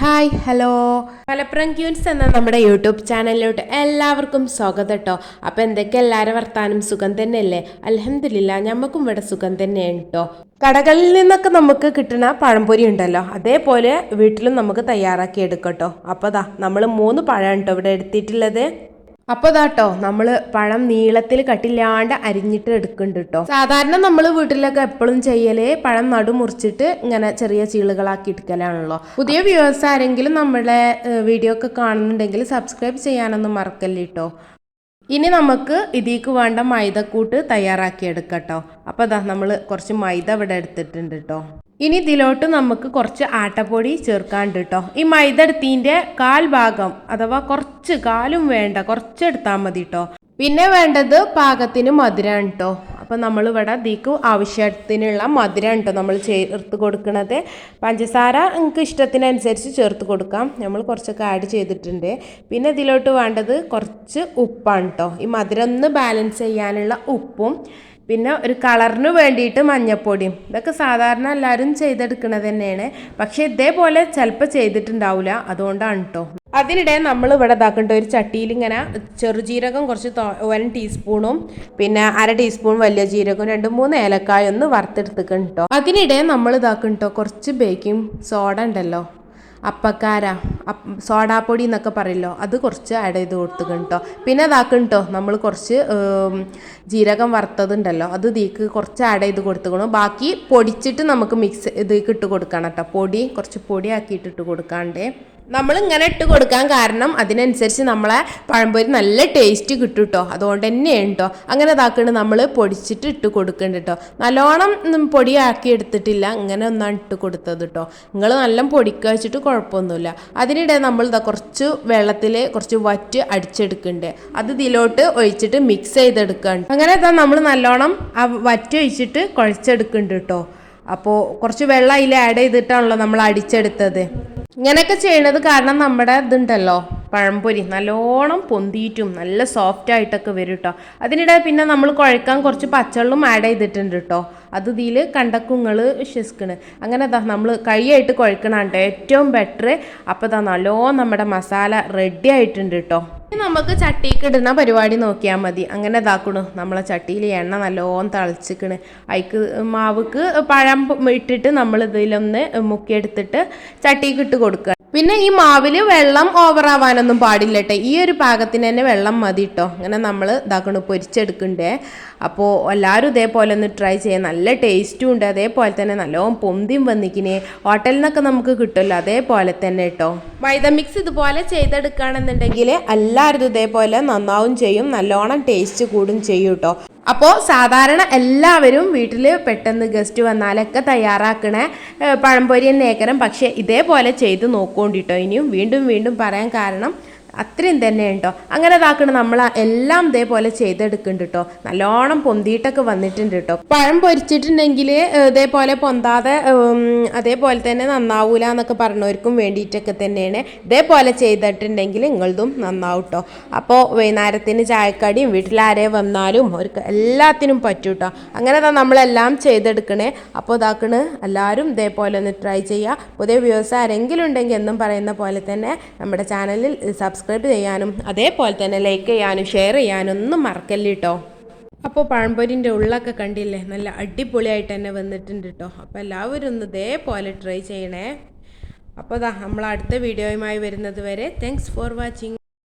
Hi hello Malappuram ക്യൂൻസ് എന്ന നമ്മുടെ YouTube ചാനലിലോട്ട് എല്ലാവർക്കും സ്വാഗതം കേട്ടോ. അപ്പോൾ എന്തൊക്കെ എല്ലാവരും വർത്താനം സുഖം തന്നെയല്ലേ? അൽഹംദുലില്ലാ ഞമ്മക്കും ഇവിടെ സുഖം തന്നെയാണ് കേട്ടോ. കടകളിൽ നിന്നൊക്കെ നമുക്ക് കിട്ടുന്ന പഴംപൊരി ഉണ്ടല്ലോ, അതേപോലെ വീട്ടിലും നമുക്ക് തയ്യാറാക്കി എടുക്കട്ടോ. അപ്പോൾ നമ്മൾ 3 പഴം കേട്ടോ ഇവിടെ എടുത്തിട്ടുള്ളത്. അപ്പോൾ ഇതാട്ടോ നമ്മൾ പഴം നീളത്തിൽ കട്ടില്ലാണ്ട് അരിഞ്ഞിട്ട് എടുക്കുന്നുണ്ട് കേട്ടോ. സാധാരണ നമ്മൾ വീട്ടിലൊക്കെ എപ്പോഴും ചെയ്യല് പഴം നടു മുറിച്ചിട്ട് ഇങ്ങനെ ചെറിയ ചീളുകളാക്കി എടുക്കലാണല്ലോ. പുതിയ വ്യൂവേഴ്സ് ആരെങ്കിലും നമ്മുടെ വീഡിയോ ഒക്കെ കാണുന്നുണ്ടെങ്കിൽ സബ്സ്ക്രൈബ് ചെയ്യാനൊന്നും മറക്കല്ലേ കേട്ടോ. ഇനി നമുക്ക് ഇതിലേക്ക് വേണ്ട മൈദക്കൂട്ട് തയ്യാറാക്കി എടുക്കട്ടോ. അപ്പോൾ നമ്മൾ കുറച്ച് മൈദ ഇവിടെ എടുത്തിട്ടുണ്ട് കേട്ടോ. ഇനി ഇതിലോട്ട് നമുക്ക് കുറച്ച് ആട്ടപ്പൊടി ചേർക്കാണ്ട് കേട്ടോ. ഈ മൈദ എടുത്തതിൻ്റെ 1/4 ഭാഗം അഥവാ കുറച്ച് കാലും വേണ്ട, കുറച്ച് എടുത്താൽ മതി കേട്ടോ. പിന്നെ വേണ്ടത് പാകത്തിന് മധുരമാണ് കേട്ടോ. അപ്പം നമ്മളിവിടെ ഇതിക്ക് ആവശ്യത്തിനുള്ള മധുരമാണ് കേട്ടോ നമ്മൾ ചേർത്ത് കൊടുക്കുന്നത്. പഞ്ചസാര നിങ്ങൾക്ക് ഇഷ്ടത്തിനനുസരിച്ച് ചേർത്ത് കൊടുക്കാം. നമ്മൾ കുറച്ചൊക്കെ ആഡ് ചെയ്തിട്ടുണ്ട്. പിന്നെ ഇതിലോട്ട് വേണ്ടത് കുറച്ച് ഉപ്പാണ് കേട്ടോ. ഈ മധുരം ഒന്ന് ബാലൻസ് ചെയ്യാനുള്ള ഉപ്പും പിന്നെ ഒരു കളറിന് വേണ്ടിയിട്ട് മഞ്ഞപ്പൊടിയും. ഇതൊക്കെ സാധാരണ എല്ലാവരും ചെയ്തെടുക്കുന്നത് തന്നെയാണ്, പക്ഷേ ഇതേപോലെ ചിലപ്പോൾ ചെയ്തിട്ടുണ്ടാവില്ല, അതുകൊണ്ടാണ് കേട്ടോ. അതിനിടെ നമ്മൾ ഇവിടെ ഇതാക്കേണ്ട ഒരു ചട്ടിയിൽ ഇങ്ങനെ ചെറുജീരകം കുറച്ച് 1 ടീസ്പൂണും പിന്നെ 1/2 ടീസ്പൂൺ വലിയ ജീരകവും 2-3 ഏലക്കായ ഒന്ന് വറുത്തെടുത്തിക്കണം കേട്ടോ. അതിനിടെ നമ്മൾ ഇതാക്കണം കേട്ടോ കുറച്ച് ബേക്കിംഗ് സോഡ ഉണ്ടല്ലോ, അപ്പക്കാര സോഡാപ്പൊടി എന്നൊക്കെ പറയല്ലോ, അത് കുറച്ച് ആഡ് ചെയ്ത് കൊടുത്തിക്കണം കേട്ടോ. പിന്നെ അതാക്കണം കേട്ടോ നമ്മൾ കുറച്ച് ജീരകം വറുത്തതുണ്ടല്ലോ, അത് ഇതിക്ക് കുറച്ച് ആഡ് ചെയ്ത് കൊടുത്തുക്കണം. ബാക്കി പൊടിച്ചിട്ട് നമുക്ക് മിക്സ് ഇതിലേക്ക് ഇട്ട് കൊടുക്കണം കേട്ടോ. കുറച്ച് പൊടി ആക്കിയിട്ട് ഇട്ട് കൊടുക്കാണ്ട് നമ്മൾ ഇങ്ങനെ ഇട്ട് കൊടുക്കാൻ കാരണം അതിനനുസരിച്ച് നമ്മളെ പഴംപൊരി നല്ല ടേസ്റ്റ് കിട്ടും കേട്ടോ. അതുകൊണ്ട് തന്നെയാണ് കേട്ടോ അങ്ങനെ ഇതാക്കുന്നത്. നമ്മൾ പൊടിച്ചിട്ട് ഇട്ട് കൊടുക്കുന്നുണ്ട് കേട്ടോ. നല്ലോണം പൊടിയാക്കി എടുത്തിട്ടില്ല, ഇങ്ങനെ ഒന്നാണ് ഇട്ട് കൊടുത്തത് കേട്ടോ. നിങ്ങൾ നല്ല പൊടിക്കുക വെച്ചിട്ട് കുഴപ്പമൊന്നുമില്ല. അതിനിടെ നമ്മൾ കുറച്ച് വെള്ളത്തിൽ കുറച്ച് വറ്റ് അടിച്ചെടുക്കുന്നുണ്ട്, അത് ഇതിലോട്ട് ഒഴിച്ചിട്ട് മിക്സ് ചെയ്തെടുക്കുകയാണ്. അങ്ങനെ നമ്മൾ നല്ലോണം ആ വറ്റ് ഒഴിച്ചിട്ട് കുഴച്ചെടുക്കുന്നുണ്ട് കേട്ടോ. അപ്പോൾ കുറച്ച് വെള്ളം അതിൽ ആഡ് ചെയ്തിട്ടാണല്ലോ നമ്മൾ അടിച്ചെടുത്തത്. ഇങ്ങനെയൊക്കെ ചെയ്യണത് കാരണം നമ്മുടെ ഇതുണ്ടല്ലോ പഴംപൊരി നല്ലോണം പൊന്തിയിട്ടും നല്ല സോഫ്റ്റ് ആയിട്ടൊക്കെ വരും കേട്ടോ. അതിനിടെ പിന്നെ നമ്മൾ കുഴക്കാൻ കുറച്ച് പച്ചവെള്ളം ആഡ് ചെയ്തിട്ടുണ്ട് കേട്ടോ. അത് ഇതിൽ കണ്ടക്കുങ്ങൾ വിശ്വസിക്കണ്. അങ്ങനെ നമ്മൾ കൈയായിട്ട് കുഴക്കണം കേട്ടോ ഏറ്റവും ബെറ്റർ. അപ്പോൾ നല്ലോണം നമ്മുടെ മസാല റെഡി ആയിട്ടുണ്ട് കേട്ടോ. നമുക്ക് ചട്ടിക്ക് ഇടുന്ന പരിപാടി നോക്കിയാൽ മതി. അങ്ങനെ ഇതാക്കണു നമ്മളെ ചട്ടിയിൽ എണ്ണ നല്ലോണം തളിച്ചിക്കണ്. അതിക്ക് മാവുക്ക് പഴം ഇട്ടിട്ട് നമ്മൾ ഇതിലൊന്ന് മുക്കിയെടുത്തിട്ട് ചട്ടിക്ക് ഇട്ട് കൊടുക്കുക. പിന്നെ ഈ മാവിൽ വെള്ളം ഓവറാവാനൊന്നും പാടില്ല കേട്ടോ. ഈ ഒരു പാകത്തിന് തന്നെ വെള്ളം മതി കേട്ടോ. അങ്ങനെ നമ്മൾ ഇതാക്കണു പൊരിച്ചെടുക്കണ്ടേ. അപ്പോൾ എല്ലാവരും ഇതേപോലെ ഒന്ന് ട്രൈ ചെയ്യാം. നല്ല ടേസ്റ്റും ഉണ്ട്, അതേപോലെ തന്നെ നല്ലോണം പൊന്തിയും വന്നിക്കിനെ. ഹോട്ടലിൽ നിന്നൊക്കെ നമുക്ക് കിട്ടുമല്ലോ, അതേപോലെ തന്നെ കേട്ടോ. മൈദ മിക്സ് ഇതുപോലെ ചെയ്തെടുക്കുകയാണെന്നുണ്ടെങ്കിൽ എല്ലാവരും ഇതേപോലെ നന്നാവും ചെയ്യും, നല്ലോണം ടേസ്റ്റ് കൂടും ചെയ്യും കേട്ടോ. അപ്പോൾ സാധാരണ എല്ലാവരും വീട്ടിൽ പെട്ടെന്ന് ഗസ്റ്റ് വന്നാലൊക്കെ തയ്യാറാക്കണ പഴംപൊരി എന്നേക്കരം, പക്ഷേ ഇതേപോലെ ചെയ്ത് നോക്കോണ്ടിട്ടോ. ഇനിയും വീണ്ടും വീണ്ടും പറയാൻ കാരണം അത്രയും തന്നെ ഉണ്ടോ. അങ്ങനെ ഇതാക്കണം നമ്മൾ എല്ലാം ഇതേപോലെ ചെയ്തെടുക്കുന്നുണ്ട് കേട്ടോ. നല്ലോണം പൊന്തിയിട്ടൊക്കെ വന്നിട്ടുണ്ട് കേട്ടോ. പഴം പൊരിച്ചിട്ടുണ്ടെങ്കിൽ ഇതേപോലെ പൊന്താതെ അതേപോലെ തന്നെ നന്നാവൂല എന്നൊക്കെ പറഞ്ഞവർക്കും വേണ്ടിയിട്ടൊക്കെ തന്നെയാണ്. ഇതേപോലെ ചെയ്തിട്ടുണ്ടെങ്കിൽ നിങ്ങളതും നന്നാവും കേട്ടോ. അപ്പോൾ വൈകുന്നേരത്തിന് ചായക്കടിയും വീട്ടിലാരെ വന്നാലും അവർക്ക് എല്ലാത്തിനും പറ്റും കേട്ടോ. അങ്ങനെ നമ്മളെല്ലാം ചെയ്തെടുക്കണേ. അപ്പോൾ ഇതാക്കണ് എല്ലാവരും ഇതേപോലെ ഒന്ന് ട്രൈ ചെയ്യുക. പുതിയ വ്യൂവേഴ്സ് ആരെങ്കിലും ഉണ്ടെങ്കിൽ എന്നും പറയുന്ന പോലെ തന്നെ നമ്മുടെ ചാനലിൽ സബ്സ്ക്രൈബ് ചെയ്യാനും അതേപോലെ തന്നെ ലൈക്ക് ചെയ്യാനും ഷെയർ ചെയ്യാനും ഒന്നും മറക്കല്ല കേട്ടോ. അപ്പോൾ പഴംപൊരിൻ്റെ ഉള്ളൊക്കെ കണ്ടില്ലേ, നല്ല അടിപൊളിയായിട്ട് തന്നെ വന്നിട്ടുണ്ട് കേട്ടോ. അപ്പോൾ എല്ലാവരും ഒന്ന് ഇതേപോലെ ട്രൈ ചെയ്യണേ. അപ്പോൾ നമ്മൾ അടുത്ത വീഡിയോയുമായി വരുന്നത് വരെ താങ്ക്സ് ഫോർ വാച്ചിങ്.